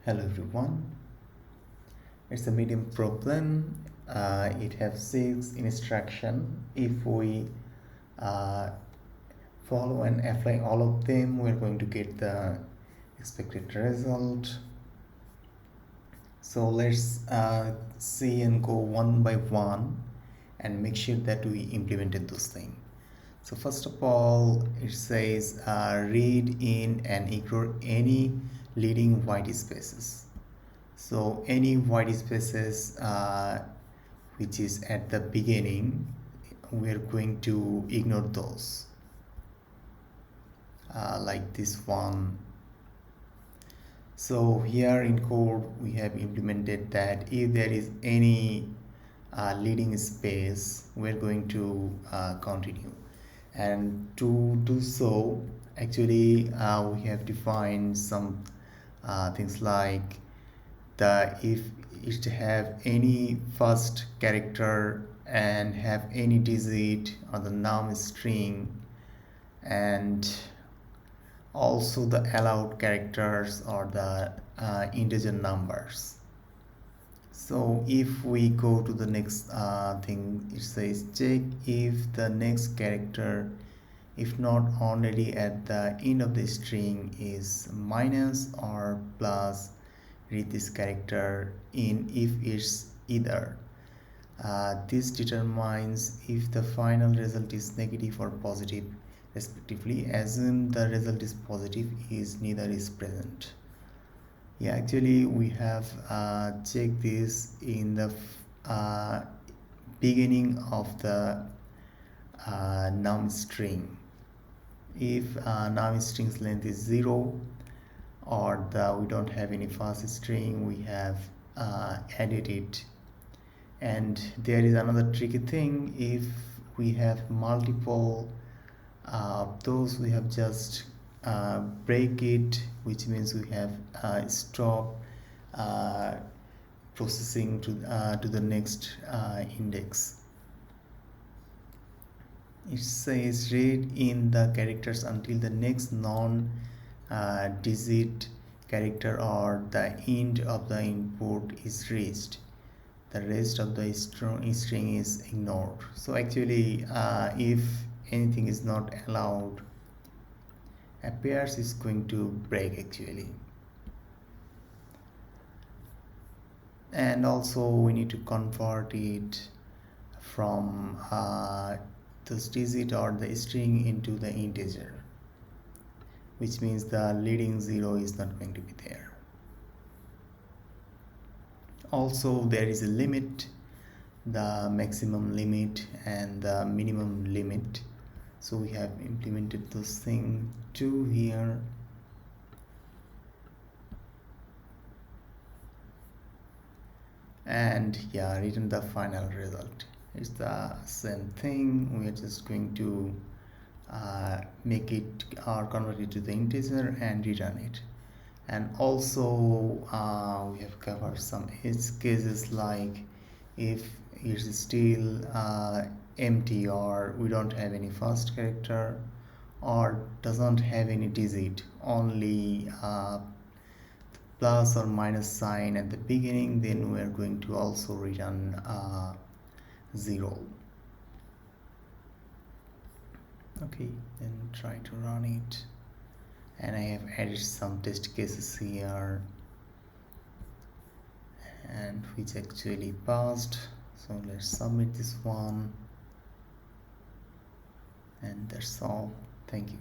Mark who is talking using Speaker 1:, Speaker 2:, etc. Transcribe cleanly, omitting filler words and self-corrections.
Speaker 1: Hello everyone, it's a medium problem. It has 6 instructions. If we uh, follow and apply all of them, we're going to get the expected result. So let's see and go one by one and make sure that we implemented those things. So first of all, it says read in and ignore any leading white spaces. So any white spaces which is at the beginning, we're going to ignore those, like this one. So here in code we have implemented that if there is any leading space, we're going to continue. And to do so, actually we have defined some things like if it have any first character and have any digit on the num string, and also the allowed characters or the integer numbers. So if we go to the next thing, it says check if the next character, if not already at the end of the string, is minus or plus. Read this character in if it's either. This determines if the final result is negative or positive respectively. Assume the result is positive is neither is present. Yeah, actually we have checked this in the beginning of the num string. If num string's length is 0 or we don't have any first string, we have added it. And there is another tricky thing: if we have multiple those, we have just break it, which means we have stop processing to the next index. It says read in the characters until the next non digit character or the end of the input is reached. The rest of the string is ignored. So actually if anything is not allowed, appears is going to break actually. And also we need to convert it from this digit or the string into the integer, which means the leading 0 is not going to be there. Also there is a limit, the maximum limit and the minimum limit. So we have implemented those things too here. And yeah, written the final result. It's the same thing. We are just going to make it or convert it to the integer and return it. And also we have covered some edge cases, like if it's still empty or we don't have any first character or doesn't have any digit, only plus or minus sign at the beginning, then we are going to also return 0. Okay, then try to run it. And I have added some test cases here and which actually passed. So let's submit this one, and that's all. Thank you.